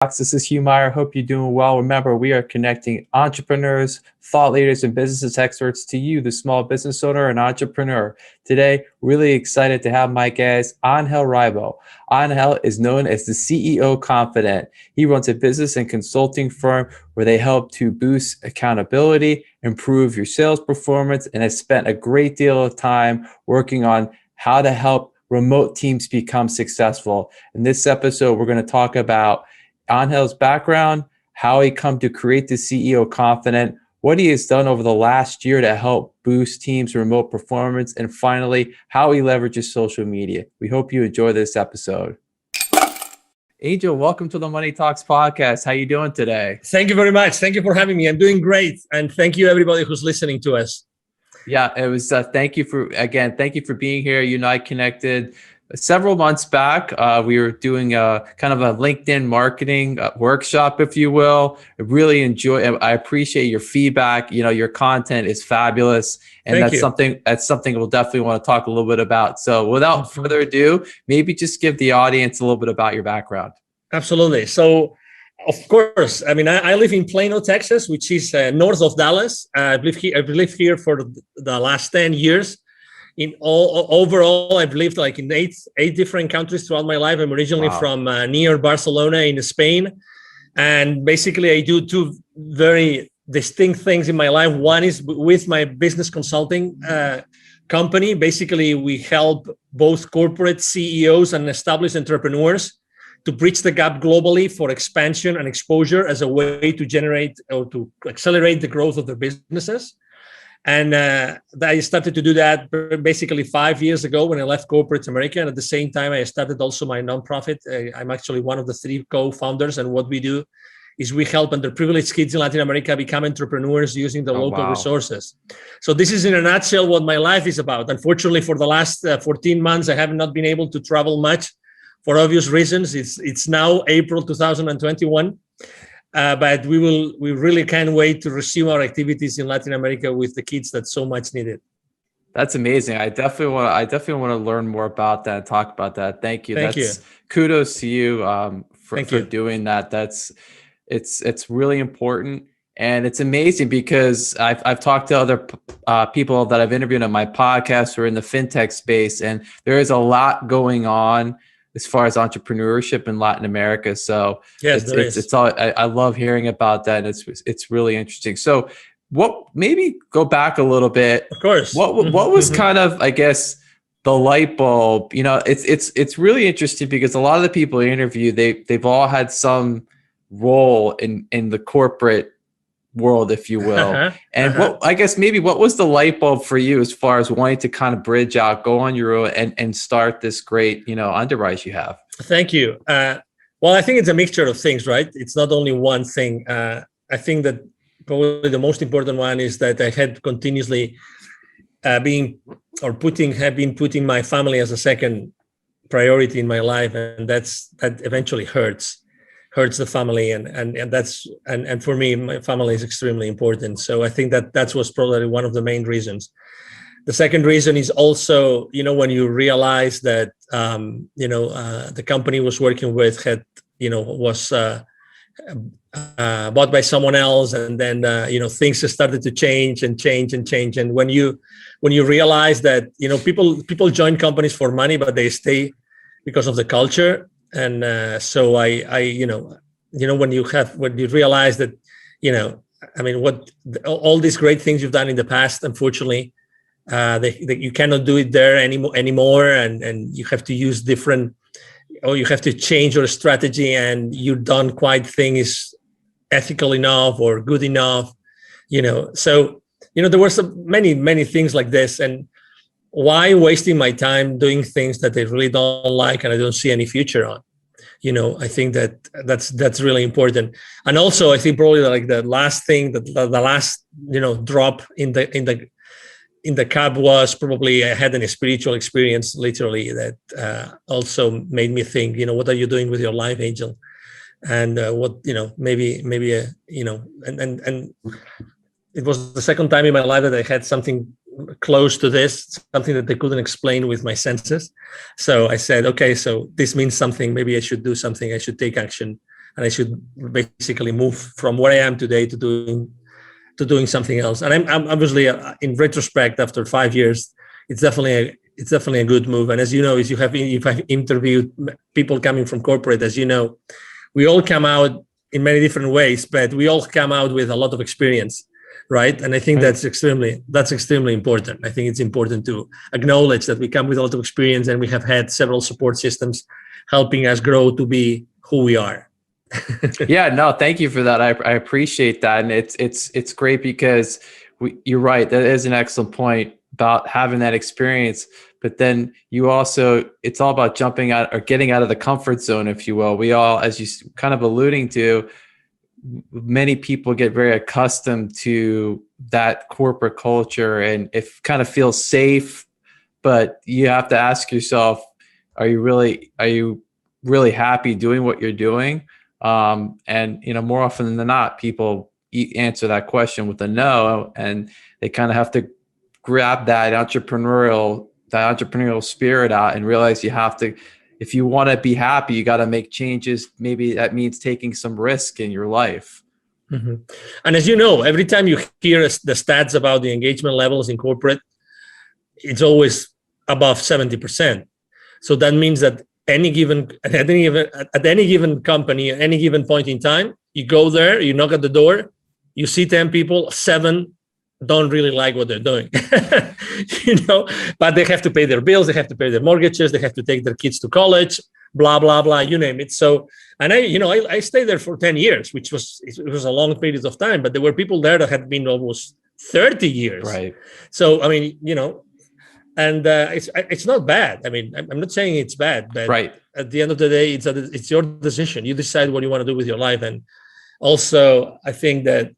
This is Hugh Meyer. Hope you're doing well. Remember, we are connecting entrepreneurs, thought leaders, and business experts to you, the small business owner and entrepreneur. Today, really excited to have my guest, Angel Ribo. Angel is known as the CEO Confidant. He runs a business and consulting firm where they help to boost accountability, improve your sales performance, and has spent a great deal of time working on how to help remote teams become successful. In this episode, we're going to talk about Angel's background, how he come to create the CEO Confidant, what he has done over the last year to help boost teams' remote performance, and finally, how he leverages social media. We hope you enjoy this episode. Angel, welcome to the Money Talks podcast. How you doing today? Thank you very much. Thank you for having me. I'm doing great. And thank you everybody who's listening to us. Yeah, it was, thank you for being here. You and I connected several months back. We were doing a kind of a LinkedIn marketing workshop, if you will. I appreciate your feedback. You know, your content is fabulous. And that's something we'll definitely want to talk a little bit about. So without further ado, maybe just give the audience a little bit about your background. Absolutely. So, of course, I mean, I live in Plano, Texas, which is north of Dallas. I've lived here for the last 10 years. Overall, I've lived like in eight different countries throughout my life. I'm originally from near Barcelona in Spain. And basically, I do two very distinct things in my life. One is with my business consulting company. Basically, we help both corporate CEOs and established entrepreneurs to bridge the gap globally for expansion and exposure as a way to generate or to accelerate the growth of their businesses. And I started to do that basically 5 years ago when I left corporate America. And at the same time, I started also my nonprofit. I'm actually one of the 3 co-founders. And what we do is we help underprivileged kids in Latin America become entrepreneurs using the local resources. So this is in a nutshell what my life is about. Unfortunately, for the last 14 months, I have not been able to travel much for obvious reasons. It's now April 2021. But we really can't wait to resume our activities in Latin America with the kids that so much needed. That's amazing. I definitely want to learn more about that and talk about that. Thank you. Kudos to you for doing that. It's really important. And it's amazing because I've talked to other people that I've interviewed on my podcast who are in the fintech space, and there is a lot going on as far as entrepreneurship in Latin America. So yes, I love hearing about that. And it's really interesting. So maybe go back a little bit. Of course. What was kind of, I guess, the light bulb? You know, it's really interesting because a lot of the people I interview, they've all had some role in the corporate world, if you will. And what was the light bulb for you as far as wanting to kind of bridge out, go on your own and start this great, underwrite you have? Thank you. Well, I think it's a mixture of things, right? It's not only one thing. I think that probably the most important one is that I had continuously been putting my family as a second priority in my life. And that eventually hurts the family, and for me, my family is extremely important. So I think that was probably one of the main reasons. The second reason is also, when you realize that the company I was working with was bought by someone else, and then things started to change. And when you realize that people join companies for money, but they stay because of the culture. And so when you realize that, all these great things you've done in the past, unfortunately, you cannot do it there anymore. And you have to use you have to change your strategy, and you don't quite think is ethical enough or good enough, So, there were many things like this. And why wasting my time doing things that I really don't like and I don't see any future on? I think that's really important. And also, I think probably like the last thing, the last drop in the cup was probably I had a spiritual experience, literally, that also made me think, what are you doing with your life, Angel? And maybe and it was the second time in my life that I had something close to this, something that they couldn't explain with my senses. So I said, okay, so this means something. Maybe I should do something. I should take action and I should basically move from where I am today to doing something else. And I'm obviously, in retrospect, after 5 years, it's definitely a good move. And as you know, if I've interviewed people coming from corporate, as you know, we all come out in many different ways, but we all come out with a lot of experience, right? And I think that's extremely important. I think it's important to acknowledge that we come with a lot of experience, and we have had several support systems helping us grow to be who we are. Yeah, no, thank you for that. I appreciate that, and it's great because you're right. That is an excellent point about having that experience. But then you also, it's all about jumping out or getting out of the comfort zone, if you will. We all, as you kind of alluding to, many people get very accustomed to that corporate culture, and it kind of feels safe. But you have to ask yourself, are you really happy doing what you're doing? And more often than not, people answer that question with a no, and they kind of have to grab that entrepreneurial spirit out and realize you have to, if you want to be happy, you got to make changes. Maybe that means taking some risk in your life. Mm-hmm. And as you know, every time you hear the stats about the engagement levels in corporate, it's always above 70%. So that means that at any given company, at any given point in time, you go there, you knock at the door, you see 10 people, 7 don't really like what they're doing, but they have to pay their bills, they have to pay their mortgages, they have to take their kids to college, blah, blah, blah, you name it. So, and I stayed there for 10 years, it was a long period of time, but there were people there that had been almost 30 years. Right. So, I mean, and it's not bad. I mean, I'm not saying it's bad, but right. At the end of the day, it's your decision. You decide what you want to do with your life. And also, I think that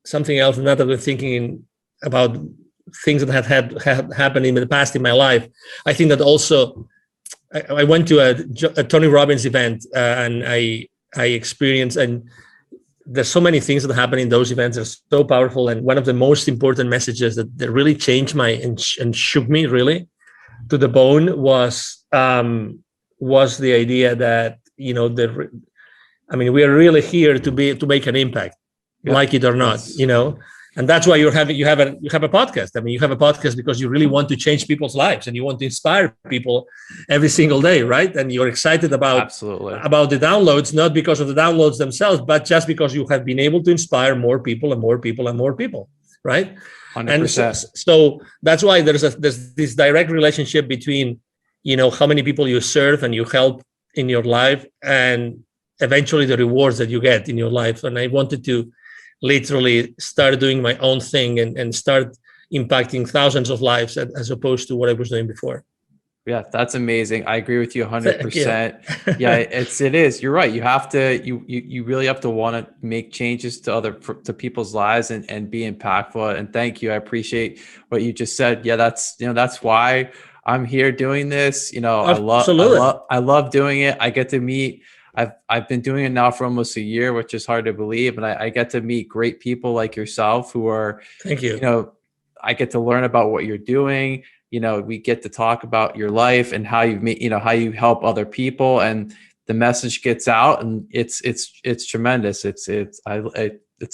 something else, now that we're thinking about things that had happened in the past in my life, I think that also I went to a Tony Robbins event, and I experienced, and there's so many things that happen in those events that are so powerful. And one of the most important messages that really changed and shook me really to the bone was the idea that, we are really here to make an impact, like it or not, and that's why you have a podcast. I mean, you have a podcast because you really want to change people's lives, and you want to inspire people every single day, right? And you're excited about the downloads, not because of the downloads themselves, but just because you have been able to inspire more people and more people and more people, right? 100%. And so that's why there's this direct relationship between, how many people you serve and you help in your life, and eventually the rewards that you get in your life. And I wanted to literally start doing my own thing and start impacting thousands of lives as opposed to what I was doing before. Yeah, that's amazing. I agree with you 100%. Yeah, it is. You're right. You have to, you really have to want to make changes to people's lives and be impactful. And thank you. I appreciate what you just said. Yeah, that's why I'm here doing this. I love doing it. I get to meet, I've been doing it now for almost a year, which is hard to believe. And I get to meet great people like yourself who are, thank you. I get to learn about what you're doing. We get to talk about your life and how you meet, how you help other people, and the message gets out, and it's tremendous. It's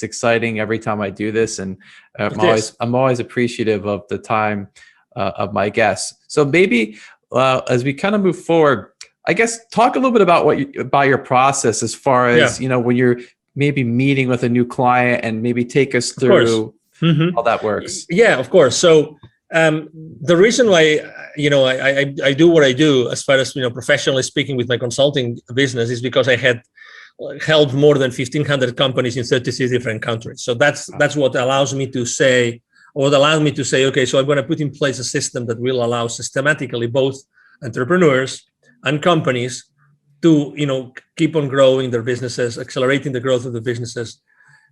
exciting every time I do this. And I'm always appreciative of the time of my guests. So maybe as we kind of move forward, I guess talk a little bit about your process as far as, when you're maybe meeting with a new client, and maybe take us through how that works. Yeah, of course. So the reason why, I do what I do as far as, professionally speaking with my consulting business is because I had helped more than 1,500 companies in 36 different countries. So that's what allows me to say, okay, so I'm going to put in place a system that will allow systematically both entrepreneurs and companies to, keep on growing their businesses, accelerating the growth of the businesses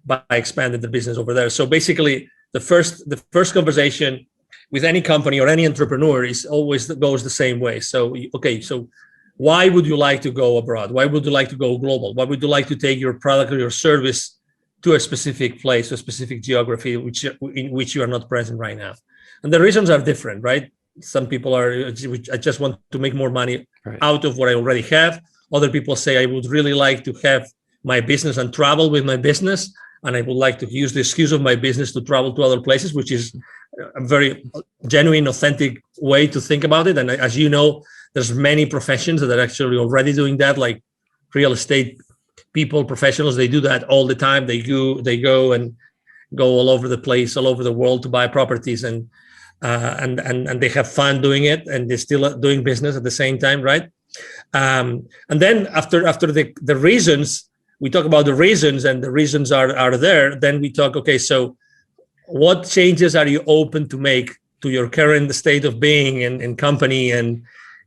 by expanding the business over there. So basically, the first conversation with any company or any entrepreneur goes the same way. So, okay, so why would you like to go abroad? Why would you like to go global? Why would you like to take your product or your service to a specific place, a specific geography in which you are not present right now? And the reasons are different, right? Some people I just want to make more money out of what I already have. Other people say, I would really like to have my business and travel with my business. And I would like to use the excuse of my business to travel to other places, which is a very genuine, authentic way to think about it. And as you know, there's many professions that are actually already doing that, like real estate people, professionals. They do that all the time. They go and go all over the place, all over the world to buy properties, and they have fun doing it, and they're still doing business at the same time, right? And then after the reasons, we talk about the reasons, and the reasons are there. Then we talk, okay, so what changes are you open to make to your current state of being and company and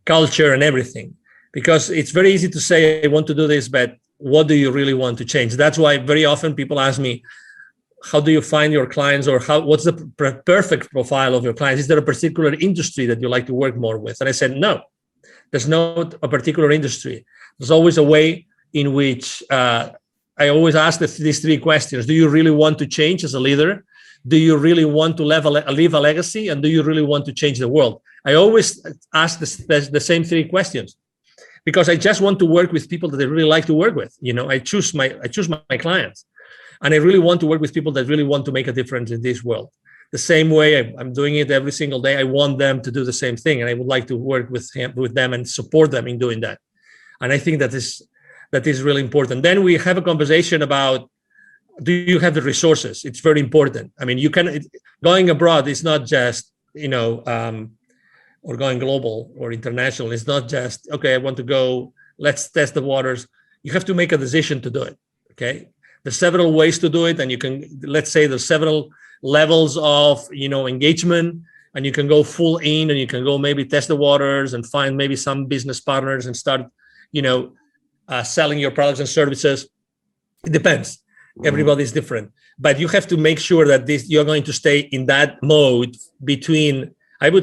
culture and everything? Because it's very easy to say, I want to do this, but what do you really want to change? That's why very often people ask me, how do you find your clients, or what's the perfect profile of your clients? Is there a particular industry that you like to work more with? And I said, no, there's not a particular industry. There's always a way in which I always ask these three questions. Do you really want to change as a leader? Do you really want to leave a legacy? And do you really want to change the world? I always ask the same three questions, because I just want to work with people that I really like to work with. I choose my clients, and I really want to work with people that really want to make a difference in this world. The same way I'm doing it every single day. I want them to do the same thing, and I would like to work with them and support them in doing that. And I think that is really important. Then we have a conversation about, do you have the resources? It's very important. I mean, going abroad is not just, or going global or international. It's not just, okay, I want to go, let's test the waters. You have to make a decision to do it, okay? There's several ways to do it, and let's say there's several levels of, engagement, and you can go full in, and you can go maybe test the waters and find maybe some business partners and start, selling your products and services. It depends. Everybody's different, but you have to make sure that you're going to stay in that mode between 1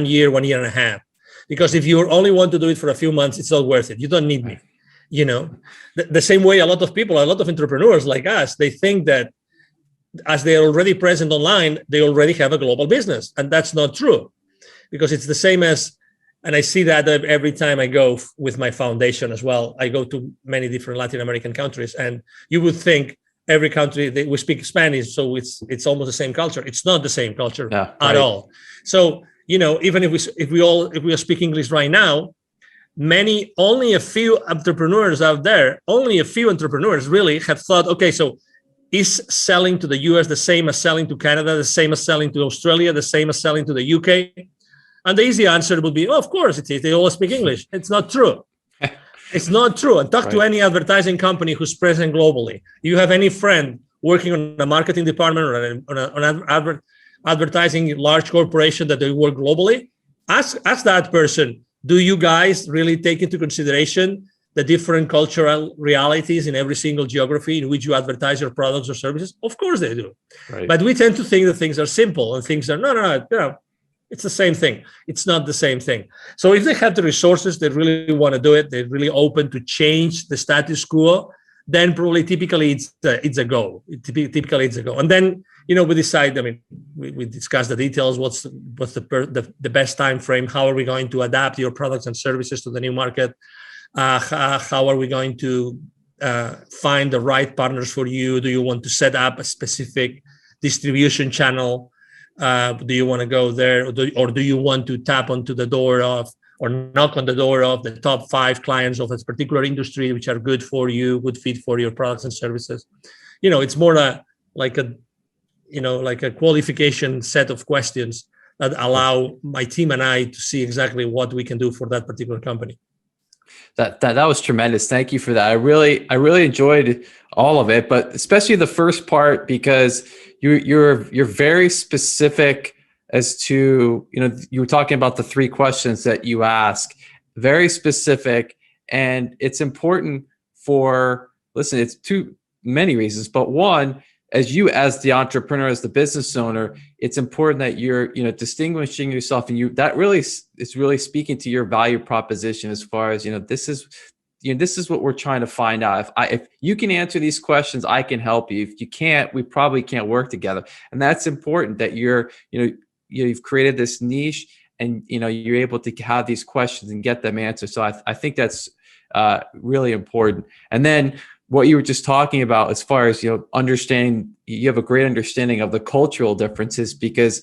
year, 1.5 years, because if you only want to do it for a few months, it's not worth it. You don't need me. The same way a lot of entrepreneurs like us, they think that as they're already present online, they already have a global business, and that's not true, because it's the same as. And I see that every time I go with my foundation as well. I go to many different Latin American countries, and you would think every country we speak Spanish, so it's almost the same culture. It's not the same culture at all. So even if we speak English right now, only a few entrepreneurs out there, really have thought, okay, so is selling to the US the same as selling to Canada, the same as selling to Australia, the same as selling to the UK? And the easy answer would be, of course it is. They all speak English. It's not true. It's not true. And talk to any advertising company who's present globally. You have any friend working on a marketing department or on an advertising large corporation that they work globally? Ask that person, do you guys really take into consideration the different cultural realities in every single geography in which you advertise your products or services? Of course they do. Right. But we tend to think that things are simple, and things are no. It's the same thing. It's not the same thing. So if they have the resources, they really want to do it, they're really open to change the status quo, then probably typically it's a go. Typically it's a go. And then, we decide, we discuss the details, what's the best time frame, how are we going to adapt your products and services to the new market, how are we going to find the right partners for you? Do you want to set up a specific distribution channel? Do you want to go there, or do you want to tap onto the door of, or knock on the door of the top 5 clients of a particular industry, which are good for you, good fit for your products and services? It's more like a qualification set of questions that allow my team and I to see exactly what we can do for that particular company. That was tremendous. Thank you for that. I really enjoyed all of it, but especially the first part, because you're very specific as to, you were talking about the 3 questions that you ask, very specific, and it's important it's too many reasons, but one, as the entrepreneur, as the business owner, it's important that you're, distinguishing yourself, and that really is really speaking to your value proposition as far as, this is what we're trying to find out. If you can answer these questions, I can help you. If you can't, we probably can't work together. And that's important, that you've created this niche, and you're able to have these questions and get them answered. So I think that's really important. And then what you were just talking about, as far as, understanding, you have a great understanding of the cultural differences, because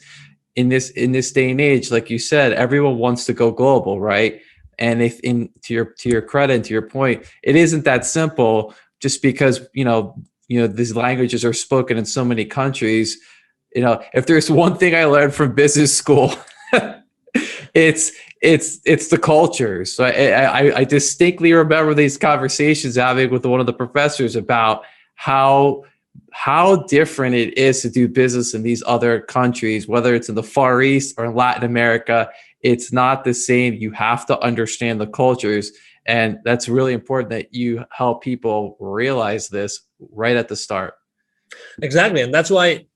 in this day and age, like you said, everyone wants to go global, right? And if to your credit and to your point, it isn't that simple, just because, these languages are spoken in so many countries. If there's one thing I learned from business school, it's the culture. So I distinctly remember these conversations having with one of the professors about how different it is to do business in these other countries, whether it's in the Far East or in Latin America. It's not the same. You have to understand the cultures. And that's really important that you help people realize this right at the start. Exactly. And that's why,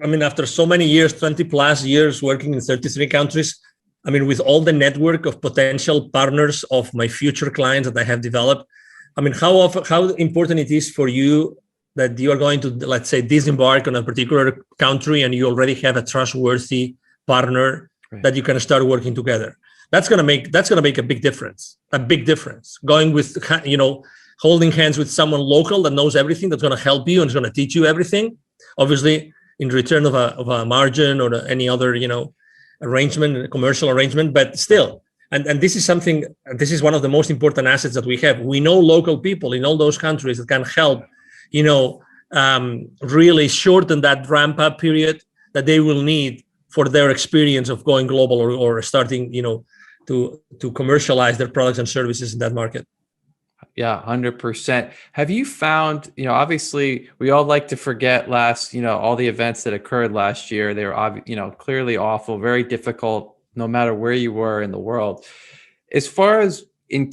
after so many years, 20 plus years working in 33 countries, with all the network of potential partners of my future clients that I have developed, how important it is for you that you are going to, let's say, disembark on a particular country and you already have a trustworthy partner, right, that you can start working together. That's gonna make a big difference. Going with, holding hands with someone local that knows everything, that's gonna help you and is gonna teach you everything, obviously in return of a margin or any other, arrangement, commercial arrangement, but still. And this is one of the most important assets that we have. We know local people in all those countries that can help, really shorten that ramp up period that they will need for their experience of going global or starting, to commercialize their products and services in that market. Yeah, 100%. Have you found, obviously we all like to forget all the events that occurred last year. They were, clearly awful, very difficult, no matter where you were in the world. As far as in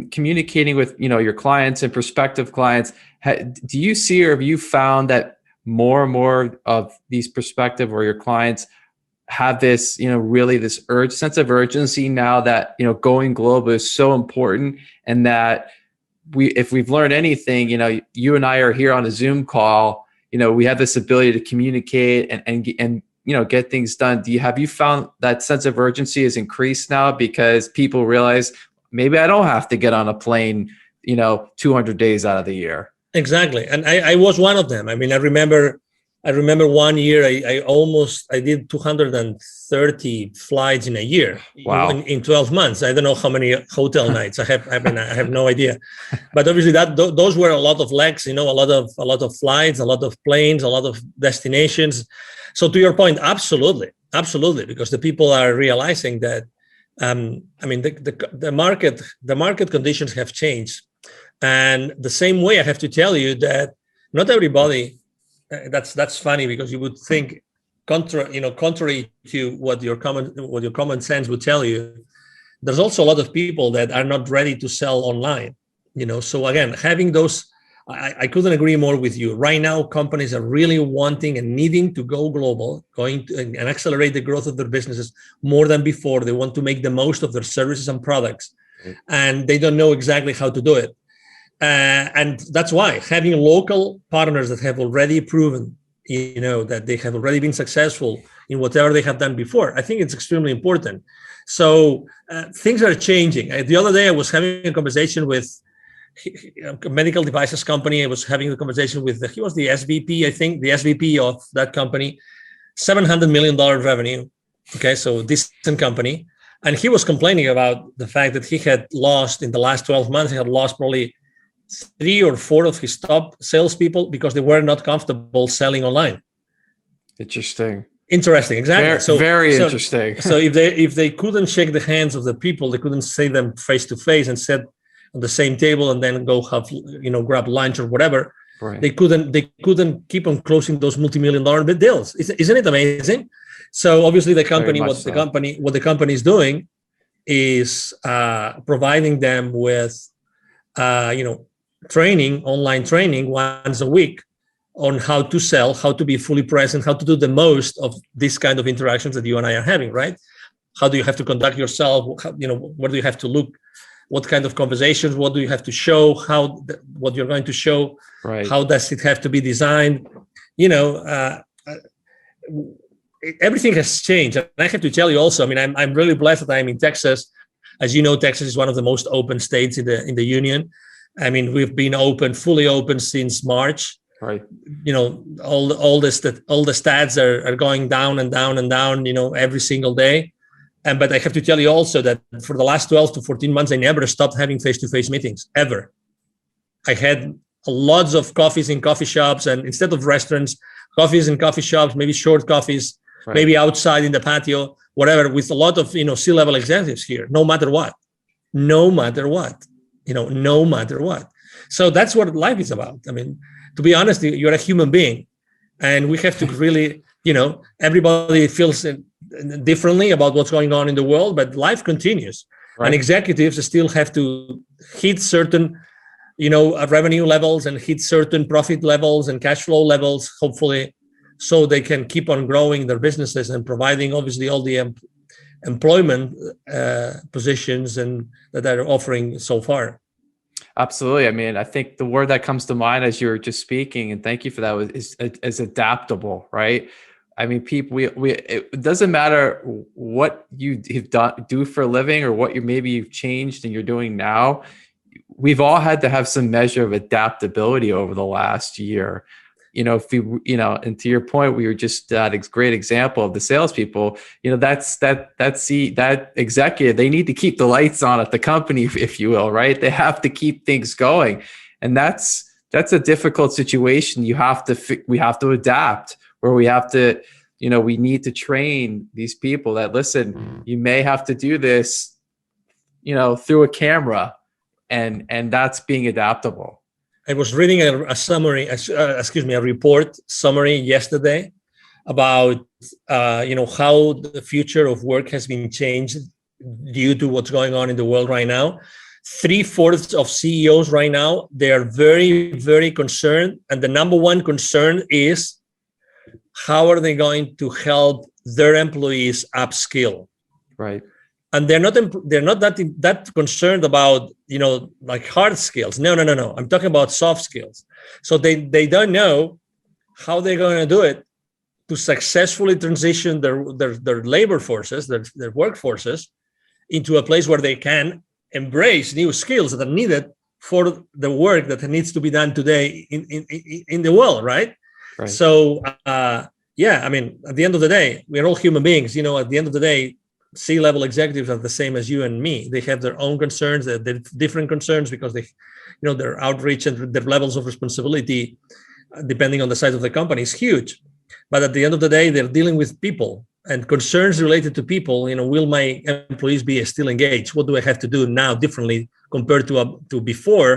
communicating with, your clients and prospective clients, do you see, or have you found that more and more of these prospective or your clients have this, really this sense of urgency now that, going global is so important, and that if we've learned anything, you and I are here on a Zoom call, we have this ability to communicate and get things done. Have you found that sense of urgency has increased now because people realize maybe I don't have to get on a plane, 200 days out of the year? Exactly. And I was one of them. I remember 1 year, I did 230 flights in a year. Wow. In 12 months. I don't know how many hotel nights I have no idea, but obviously those were a lot of legs, a lot of flights, a lot of planes, a lot of destinations. So to your point, absolutely, because the people are realizing that, the market conditions have changed. And the same way I have to tell you that not everybody, that's funny, because you would think contrary to what your common sense would tell you, there's also a lot of people that are not ready to sell online. So again, having those, I couldn't agree more with you. Right now, companies are really wanting and needing to go global, and accelerate the growth of their businesses more than before. They want to make the most of their services and products, and they don't know exactly how to do it. And that's why having local partners that have already proven, that they have already been successful in whatever they have done before, I think it's extremely important. So things are changing. The other day, I was having a conversation with a medical devices company. I was having a conversation with he was the SVP, I think, the SVP of that company, $700 million revenue. Okay, so decent company. And he was complaining about the fact that he had lost, in the last 12 months, he had lost probably 3 or 4 of his top salespeople because they were not comfortable selling online. Interesting, exactly. Very interesting. So if they couldn't shake the hands of the people, they couldn't see them face to face and sit on the same table and then go have, grab lunch or whatever. Right. They couldn't keep on closing those multi-million-dollar deals. Isn't it amazing? So obviously the company, what the company is doing is providing them with, online training once a week on how to sell, how to be fully present, how to do the most of this kind of interactions that you and I are having, right? How do you have to conduct yourself? Where do you have to look? What kind of conversations? What do you have to show? What you're going to show? Right. How does it have to be designed? Everything has changed. And I have to tell you also, I'm really blessed that I'm in Texas. As you know, Texas is one of the most open states in the union. I mean, we've been fully open since March. Right. All the stats are going down and down and down, every single day. But I have to tell you also that for the last 12 to 14 months, I never stopped having face-to-face meetings, ever. I had lots of coffees in coffee shops, and instead of restaurants, coffees in coffee shops, maybe short coffees, right, maybe outside in the patio, whatever, with a lot of, C-level executives here, no matter what. So that's what life is about. I mean, to be honest, you're a human being, and we have to really, everybody feels differently about what's going on in the world, but life continues. Right. And executives still have to hit certain, revenue levels and hit certain profit levels and cash flow levels, hopefully, so they can keep on growing their businesses and providing, obviously, all the employment positions and that they're offering so far. Absolutely. I mean, I think the word that comes to mind as you're just speaking, and thank you for that, is adaptable, right? I mean, people, it doesn't matter what you do for a living or what maybe you've changed and you're doing now. We've all had to have some measure of adaptability over the last year. If you, and to your point, we were just that great example of the salespeople. That executive, they need to keep the lights on at the company, if you will, right? They have to keep things going, and that's a difficult situation. We have to adapt, where we have to, we need to train these people that, listen, you may have to do this, through a camera, and that's being adaptable. I was reading a report summary yesterday about, how the future of work has been changed due to what's going on in the world right now. 3/4 of CEOs right now, they are very, very concerned. And the number one concern is, how are they going to help their employees upskill? Right. And they're not that concerned about, like hard skills. No. I'm talking about soft skills. So they don't know how they're going to do it to successfully transition their labor forces, their workforces, into a place where they can embrace new skills that are needed for the work that needs to be done today in the world, right? So, I mean, at the end of the day, we're all human beings. At the end of the day, C-level executives are the same as you and me. They have their own concerns, they're different concerns, because their outreach and their levels of responsibility, depending on the size of the company, is huge. But at the end of the day, they're dealing with people, and concerns related to people. Will my employees be still engaged? What do I have to do now differently compared to before,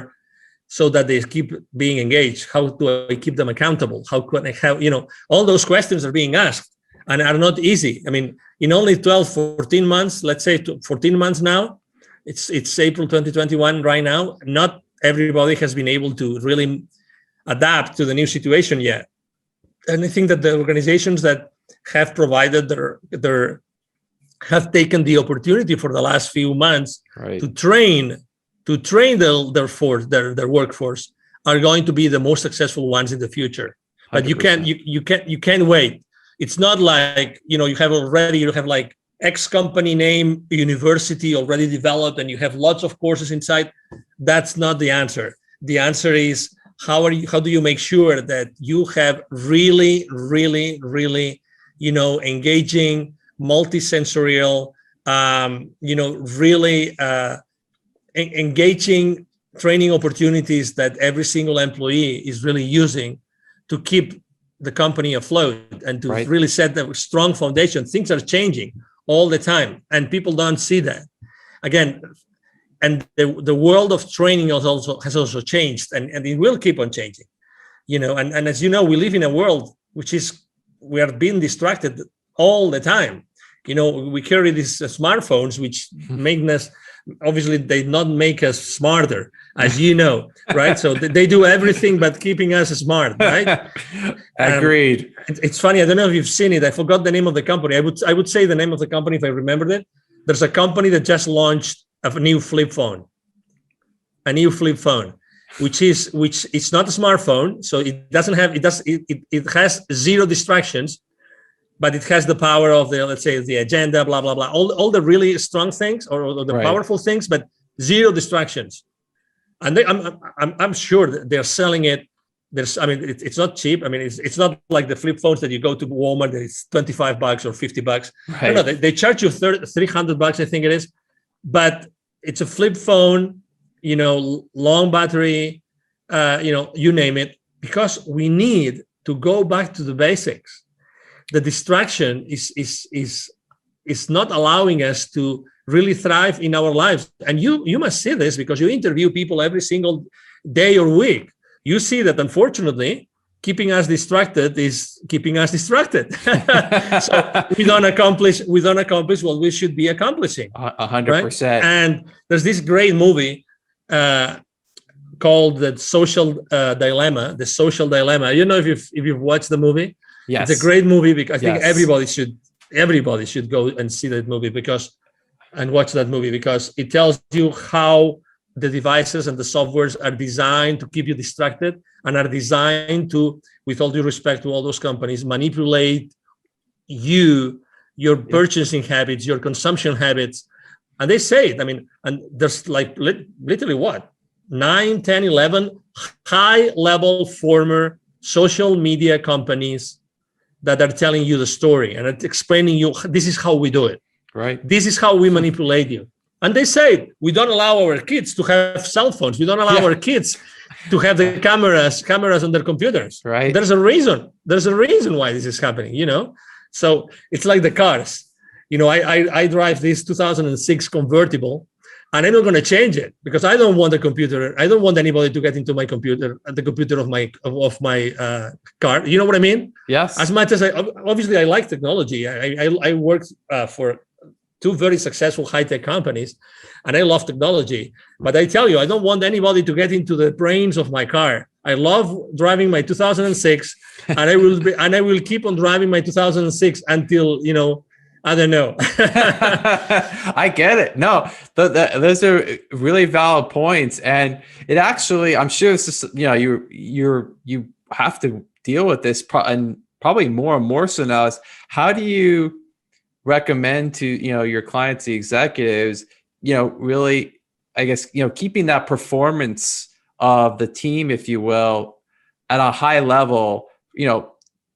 so that they keep being engaged? How do I keep them accountable? How can I have, all those questions are being asked and are not easy. I mean, in only 12, 14 months, let's say 14 months now, it's April 2021 right now, not everybody has been able to really adapt to the new situation yet. And I think that the organizations that have provided have taken the opportunity for the last few months, right, to train their workforce, are going to be the most successful ones in the future. But 100%. you can't wait. It's not like, you have like X company name university already developed and you have lots of courses inside. That's not the answer. The answer is, how do you make sure that you have really, really, really, engaging, multisensorial, really engaging training opportunities that every single employee is really using to keep the company afloat and to really set a strong foundation. Things are changing all the time, and people don't see that. Again, and the world of training has also changed, and it will keep on changing. And as you know, we live in a world we are being distracted all the time. We carry these smartphones, which make us, obviously, they not make us smarter, as you know, right? So they do everything but keeping us smart, right? Agreed. It's funny. I don't know if you've seen it. I forgot the name of the company. I would say the name of the company if I remembered it. There's a company that just launched a new flip phone, which it's not a smartphone. So it has zero distractions, but it has the power of let's say the agenda, blah, blah, blah, all the really strong things or the powerful things, but zero distractions. and I'm sure that they're selling it. I mean, it's not cheap. I mean, it's not like the flip phones that you go to Walmart that it's $25 or $50. Right. No, they charge you $300, I think it is, but it's a flip phone, long battery, you name it, because we need to go back to the basics. The distraction is not allowing us to really thrive in our lives. And you must see this because you interview people every single day or week. You see that, unfortunately, keeping us distracted is keeping us distracted. So we don't accomplish what we should be accomplishing. 100%. Right? And there's this great movie called The Social Dilemma. The Social Dilemma. I don't know if you've watched the movie. Yes. It's a great movie because I think everybody should go and see that movie and watch that movie because it tells you how the devices and the softwares are designed to keep you distracted and are designed to, with all due respect to all those companies, manipulate your purchasing habits, your consumption habits. And they say it, I mean, and there's like literally 9, 10, 11 high-level former social media companies that are telling you the story and explaining you, this is how we do it. Right. This is how we manipulate you. And they say, we don't allow our kids to have cell phones. We don't allow our kids to have the cameras on their computers. Right. There's a reason. There's a reason why this is happening, So it's like the cars. I drive this 2006 convertible, and I'm not going to change it because I don't want a computer. I don't want anybody to get into my computer, the computer of my car. You know what I mean? Yes. As much as I like technology. I worked for 2 very successful high-tech companies, and I love technology. But I tell you, I don't want anybody to get into the brains of my car. I love driving my 2006, and I will keep on driving my 2006 until I don't know. I get it. No, those are really valid points, and it actually, I'm sure this is, you have to deal with this, and probably more and more so now. Is how do you recommend to your clients, the executives, really, I guess, keeping that performance of the team, if you will, at a high level?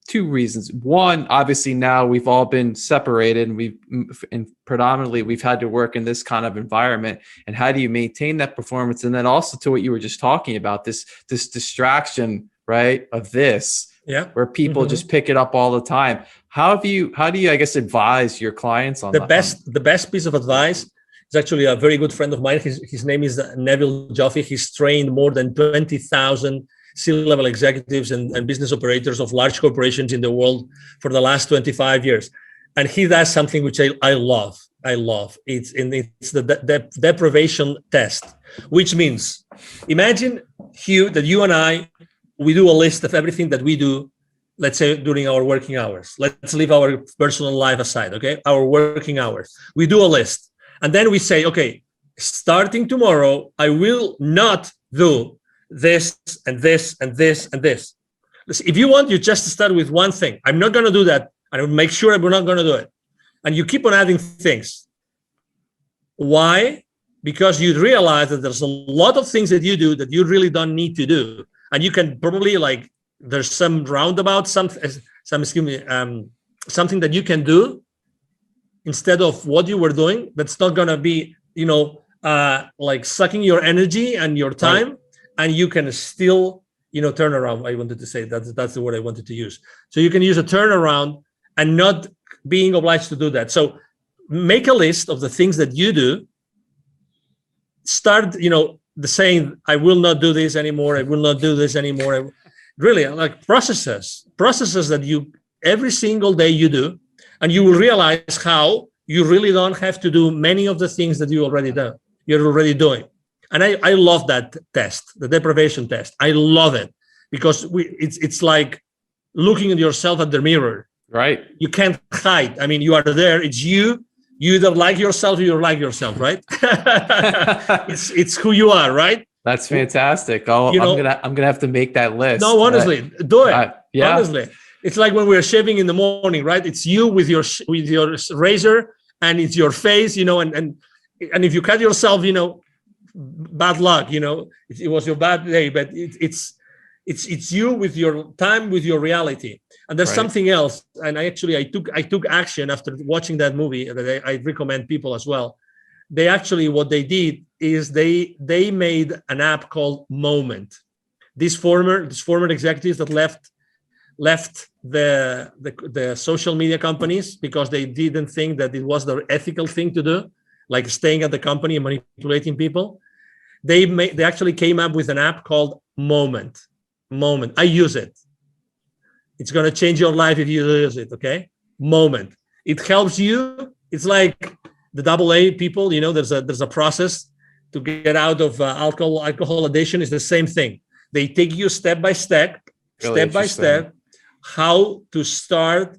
2 reasons. One, obviously now we've all been separated and predominantly we've had to work in this kind of environment. And how do you maintain that performance? And then also to what you were just talking about, this distraction, right, of this, where people just pick it up all the time. How do you, I guess, advise your clients on the best piece of advice is actually a very good friend of mine. His name is Neville Joffe. He's trained more than 20,000 C-level executives and business operators of large corporations in the world for the last 25 years. And he does something which I love. It's the deprivation test, which means, imagine, Hugh, that you and I, we do a list of everything that we do, let's say during our working hours. Let's leave our personal life aside, okay? Our working hours. We do a list. And then we say, okay, starting tomorrow, I will not do this and this and this and this. Listen, if you want, you just start with one thing. I'm not going to do that. And I will make sure we're not going to do it. And you keep on adding things. Why? Because you realize that there's a lot of things that you do that you really don't need to do. And you can probably, there's some roundabout, something that you can do instead of what you were doing. That's not going to be, sucking your energy and your time. Right. And you can still, turn around. I wanted to say that's the word I wanted to use. So you can use a turnaround and not being obliged to do that. So make a list of the things that you do. Start, the saying, I will not do this anymore. I will not do this anymore. Really, like processes that you every single day you do, and you will realize how you really don't have to do many of the things that you're already doing. And I love that test, the deprivation test. I love it because it's like looking at yourself at the mirror. Right. You can't hide. I mean, you are there. It's you. You either like yourself or you like yourself, right? it's who you are, right? That's fantastic. I'm gonna have to make that list. No, honestly, do it. Yeah. Honestly, it's like when we're shaving in the morning, right? It's you with your razor, and it's your face, and if you cut yourself, bad luck, it was your bad day, but it's you with your time, with your reality. And there's something else. And I took action after watching that movie that I recommend people as well. They actually, what they did is they made an app called Moment. These former executives that left the social media companies because they didn't think that it was the ethical thing to do, like staying at the company and manipulating people. They actually came up with an app called Moment. I use it. It's going to change your life if you use it. Okay. Moment. It helps you. It's like the AA people, there's a process to get out of alcohol addiction. Is the same thing. They take you step by step, how to start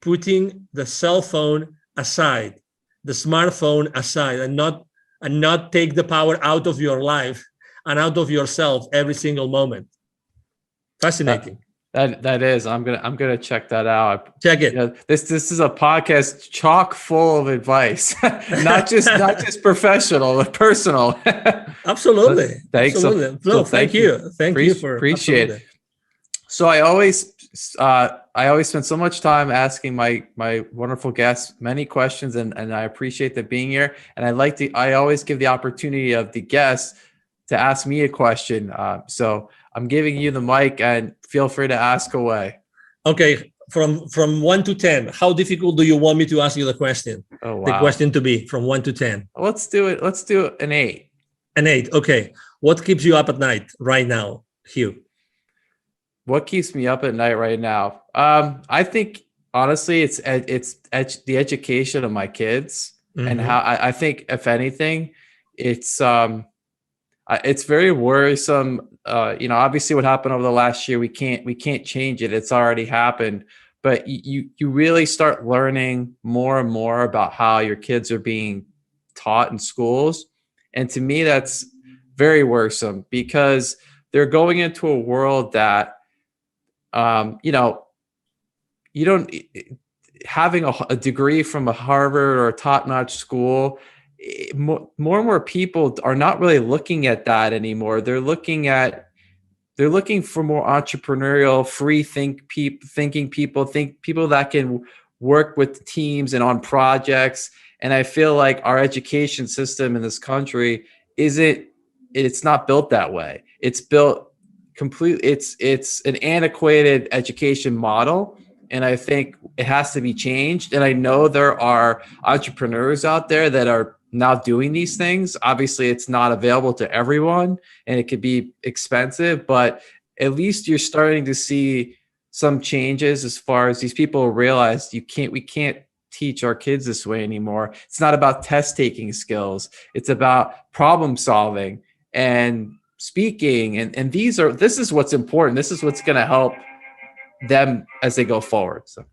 putting the cell phone aside, the smartphone aside, and not take the power out of your life and out of yourself every single moment. Fascinating. That is. I'm gonna check that out. Check it. This is a podcast chock full of advice, not just professional, but personal. Absolutely. Thanks. Absolutely. Thank you. Thank you for appreciate it. So I always spend so much time asking my wonderful guests many questions, and I appreciate them being here. And I always give the opportunity of the guests to ask me a question. So I'm giving you the mic, and feel free to ask away. Okay, from 1 to 10, how difficult do you want me to ask you the question? Oh, wow. The question to be from 1 to 10. Let's do it. Let's do an 8. An 8. Okay. What keeps you up at night right now, Hugh? What keeps me up at night right now? I think honestly, it's the education of my kids, and how I think, if anything, it's very worrisome. Obviously what happened over the last year, we can't change it. It's already happened, but you really start learning more and more about how your kids are being taught in schools. And to me, that's very worrisome, because they're going into a world that, you don't, having a degree from a Harvard or a top-notch school, more and more people are not really looking at that anymore. They're looking for more entrepreneurial, thinking people that can work with teams and on projects. And I feel like our education system in this country it's not built that way. It's built completely, it's an antiquated education model. And I think it has to be changed. And I know there are entrepreneurs out there that are now doing these things. Obviously, it's not available to everyone, and it could be expensive, but at least you're starting to see some changes as far as these people realize we can't teach our kids this way anymore. It's not about test taking skills. It's about problem solving and speaking. And this is what's important. This is what's going to help them as they go forward. So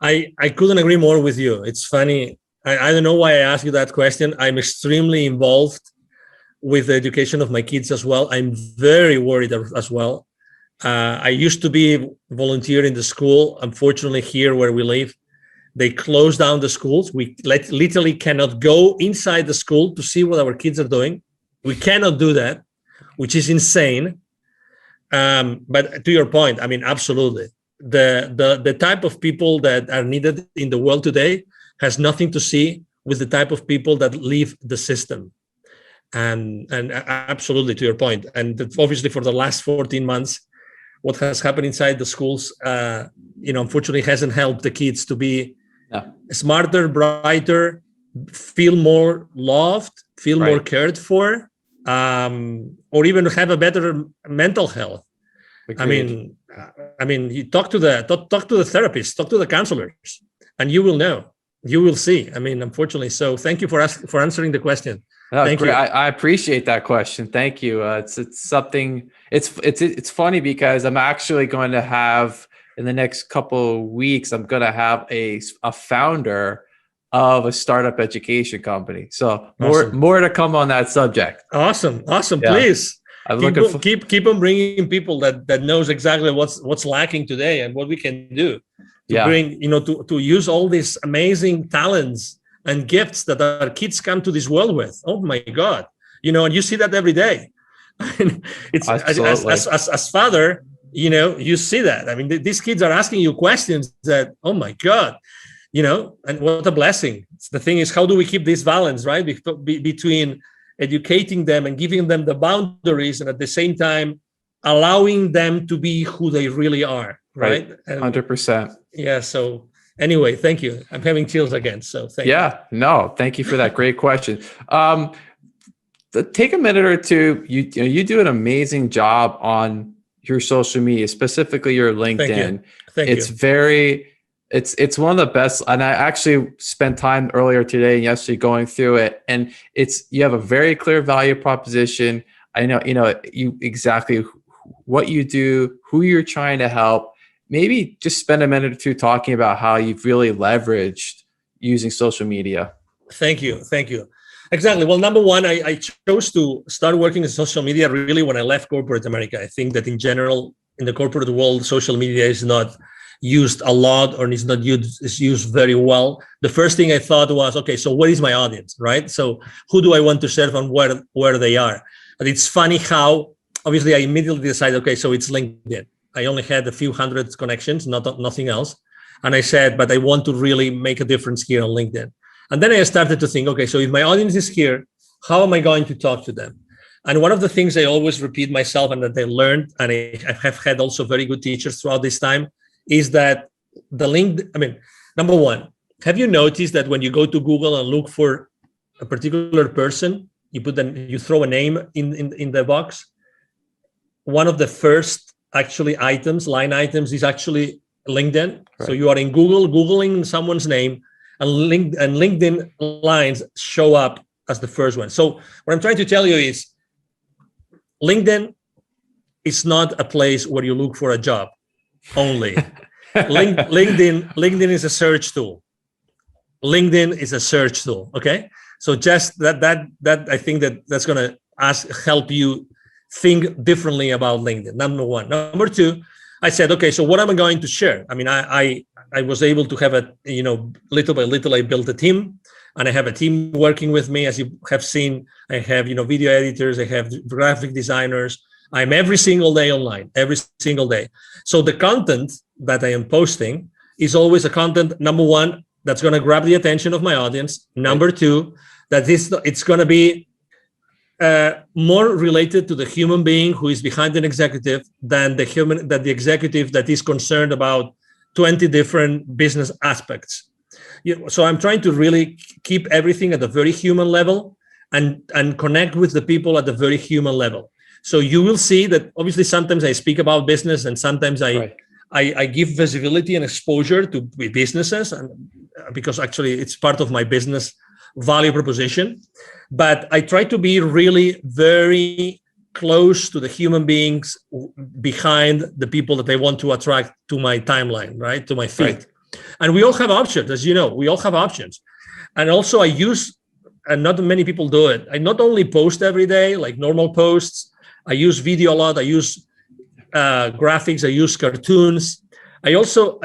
I couldn't agree more with you. It's funny. I don't know why I asked you that question. I'm extremely involved with the education of my kids as well. I'm very worried as well. I used to be volunteer in the school. Unfortunately, here where we live, they closed down the schools. We literally cannot go inside the school to see what our kids are doing. We cannot do that, which is insane. But to your point, I mean, absolutely. The type of people that are needed in the world today has nothing to see with the type of people that leave the system. And absolutely, to your point. And obviously for the last 14 months, what has happened inside the schools, unfortunately hasn't helped the kids to be smarter, brighter, feel more loved, feel more cared for, or even have a better mental health. Agreed. I mean, you talk to the therapist, talk to the counselors, and you will know. You will see. I mean, unfortunately. So thank you for answering the question. Thank you. I appreciate that question. Thank you. It's something. It's funny because I'm actually going to have in the next couple of weeks. I'm going to have a founder of a startup education company. So more to come on that subject. Awesome. Yeah. Please. Keep on bringing people that knows exactly what's lacking today and what we can do to bring, to use all these amazing talents and gifts that our kids come to this world with. Oh my God. and you see that every day. It's Absolutely. as father, you see that. I mean, these kids are asking you questions that, oh my God, and what a blessing. The thing is, how do we keep this balance, right? Between educating them and giving them the boundaries, and at the same time, allowing them to be who they really are, right? 100%. Yeah. So anyway, thank you. I'm having chills again. So thank you. Yeah, no, thank you for that great question. Take a minute or two. You do an amazing job on your social media, specifically your LinkedIn. Thank you. It's one of the best. And I actually spent time earlier today and yesterday going through it. And you have a very clear value proposition. I know, you exactly what you do, who you're trying to help. Maybe just spend a minute or two talking about how you've really leveraged using social media. Thank you. Exactly. Well, number one, I chose to start working in social media really when I left corporate America. I think that in general, in the corporate world, social media is not used a lot, or is used very well. The first thing I thought was, okay, so what is my audience, right? So who do I want to serve and where they are? And it's funny how, obviously, I immediately decided, okay, so it's LinkedIn. I only had a few hundred connections, nothing else. And I said, but I want to really make a difference here on LinkedIn. And then I started to think, okay, so if my audience is here, how am I going to talk to them? And one of the things I always repeat myself and that I learned, and I have had also very good teachers throughout this time, is that number one, have you noticed that when you go to Google and look for a particular person, you throw a name in the box? One of the first line items is actually LinkedIn. Right. So you are in Google, Googling someone's name, and LinkedIn lines show up as the first one. So what I'm trying to tell you is LinkedIn is not a place where you look for a job only. LinkedIn is a search tool. LinkedIn is a search tool. Okay. So just that I think that's going to help you think differently about LinkedIn. Number one. Number two, I said, okay, so what am I going to share? I mean, I was able to have little by little, I built a team, and I have a team working with me. As you have seen, I have, video editors, I have graphic designers. I'm every single day online, every single day. So the content that I am posting is always a content, number one, that's going to grab the attention of my audience. Number two, that it's going to be more related to the human being who is behind an executive than the executive that is concerned about 20 different business aspects. So I'm trying to really keep everything at a very human level and connect with the people at the very human level. So you will see that obviously sometimes I speak about business and sometimes I give visibility and exposure to businesses, and because actually it's part of my business value proposition. But I try to be really very close to the human beings behind the people that I want to attract to my timeline, right? To my feed. Right. And we all have options, as you know, we all have options. And also I use, and not many people do it, I not only post every day, like normal posts, I use video a lot, I use graphics, I use cartoons. I also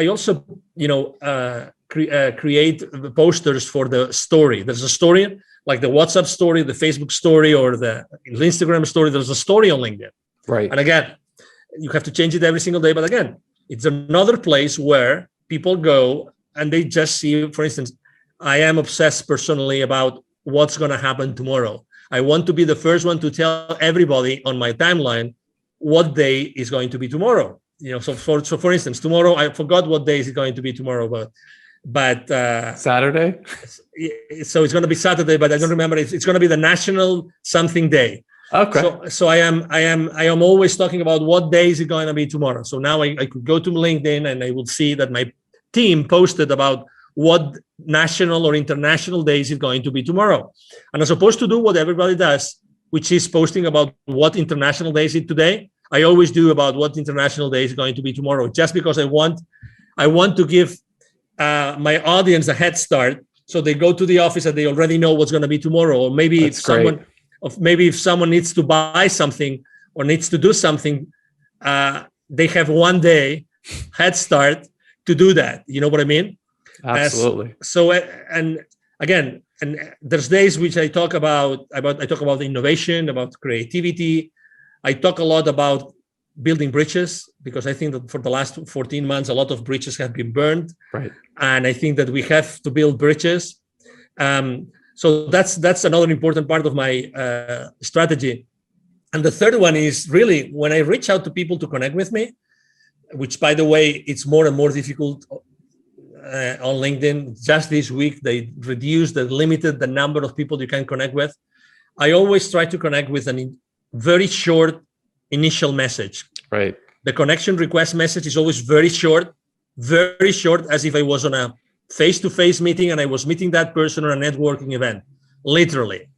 create posters for the story. There's a story, like the WhatsApp story, the Facebook story, or the Instagram story. There's a story on LinkedIn. Right. And again, you have to change it every single day. But again, it's another place where people go and they just see, for instance, I am obsessed personally about what's going to happen tomorrow. I want to be the first one to tell everybody on my timeline what day is going to be tomorrow. So for instance, tomorrow, I forgot what day is it going to be tomorrow, but Saturday. So it's going to be Saturday, but I don't remember. It's going to be the National something day. Okay. So I am always talking about what day is it going to be tomorrow. So now I could go to LinkedIn and I will see that my team posted about what national or international day is it going to be tomorrow. And as opposed to do what everybody does, which is posting about what international day is it today, I always do about what international day is going to be tomorrow, just because I want to give my audience a head start, so they go to the office and they already know what's going to be tomorrow. Or maybe if someone needs to buy something or needs to do something, they have one day head start to do that. You know what I mean? Absolutely. And again, and there's days which I talk about innovation, about creativity. I talk a lot about building bridges, because I think that for the last 14 months, a lot of bridges have been burned. Right. And I think that we have to build bridges. So that's another important part of my strategy. And the third one is really when I reach out to people to connect with me, which, by the way, it's more and more difficult on LinkedIn. Just this week, they limited the number of people you can connect with. I always try to connect with a very short initial message. Right. The connection request message is always very short, as if I was on a face-to-face meeting and I was meeting that person on a networking event, literally.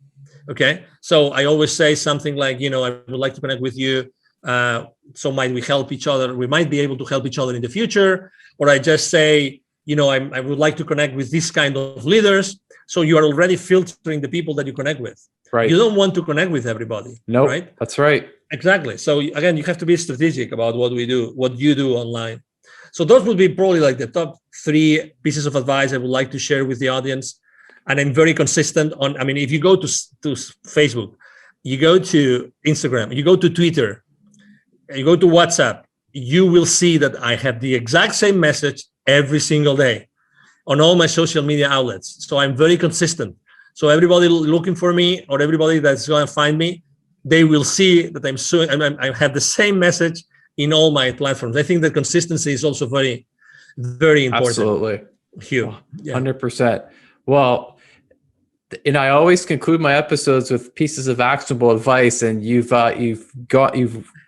Okay. So I always say something like, I would like to connect with you. So might we help each other? We might be able to help each other in the future. Or I just say, I would like to connect with this kind of leaders. So you are already filtering the people that you connect with. Right. You don't want to connect with everybody. No, right? That's right. Exactly. So again, you have to be strategic about what you do online. So those would be probably like the top 3 pieces of advice I would like to share with the audience. And I'm very consistent on, if you go to Facebook, you go to Instagram, you go to Twitter, you go to WhatsApp, you will see that I have the exact same message every single day on all my social media outlets. So I'm very consistent. So everybody looking for me, or everybody that's going to find me, they will see that I have the same message in all my platforms. I think that consistency is also very, very important. Absolutely. Huge. Yeah. 100%. Well, and I always conclude my episodes with pieces of actionable advice, and you've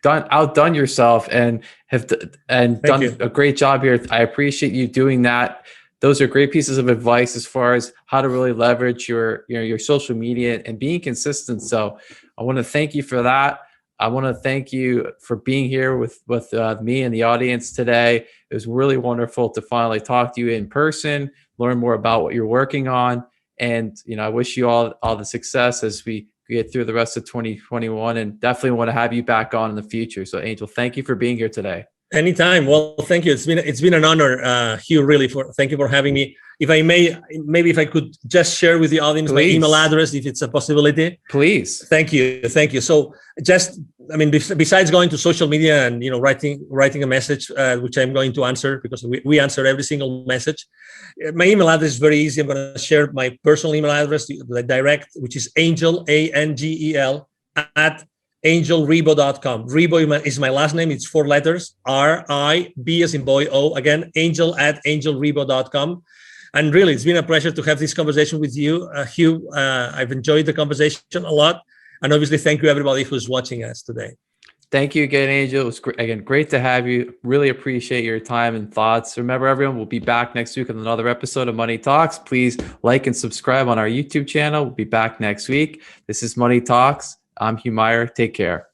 outdone yourself and done a great job here. I appreciate you doing that. Those are great pieces of advice as far as how to really leverage your social media and being consistent. So I want to thank you for that. I want to thank you for being here with me and the audience today. It was really wonderful to finally talk to you in person, learn more about what you're working on. And, I wish you all the success as we get through the rest of 2021, and definitely want to have you back on in the future. So Angel, thank you for being here today. Anytime. Well, thank you. It's been an honor, Hugh, really, thank you for having me. If I may, maybe if I could just share with the audience my email address, if it's a possibility. Please. Thank you. So besides going to social media and, writing a message, which I'm going to answer, because we answer every single message. My email address is very easy. I'm going to share my personal email address, the direct, which is Angel, ANGEL, at angelribo.com. Ribo is my last name. It's 4 letters, R-I-B as in boy, O. Again, Angel at angelribo.com. And really, it's been a pleasure to have this conversation with you, Hugh. I've enjoyed the conversation a lot. And obviously, thank you, everybody who's watching us today. Thank you again, Angel. It was great to have you. Really appreciate your time and thoughts. Remember, everyone, we'll be back next week with another episode of Money Talks. Please like and subscribe on our YouTube channel. We'll be back next week. This is Money Talks. I'm Hugh Meyer. Take care.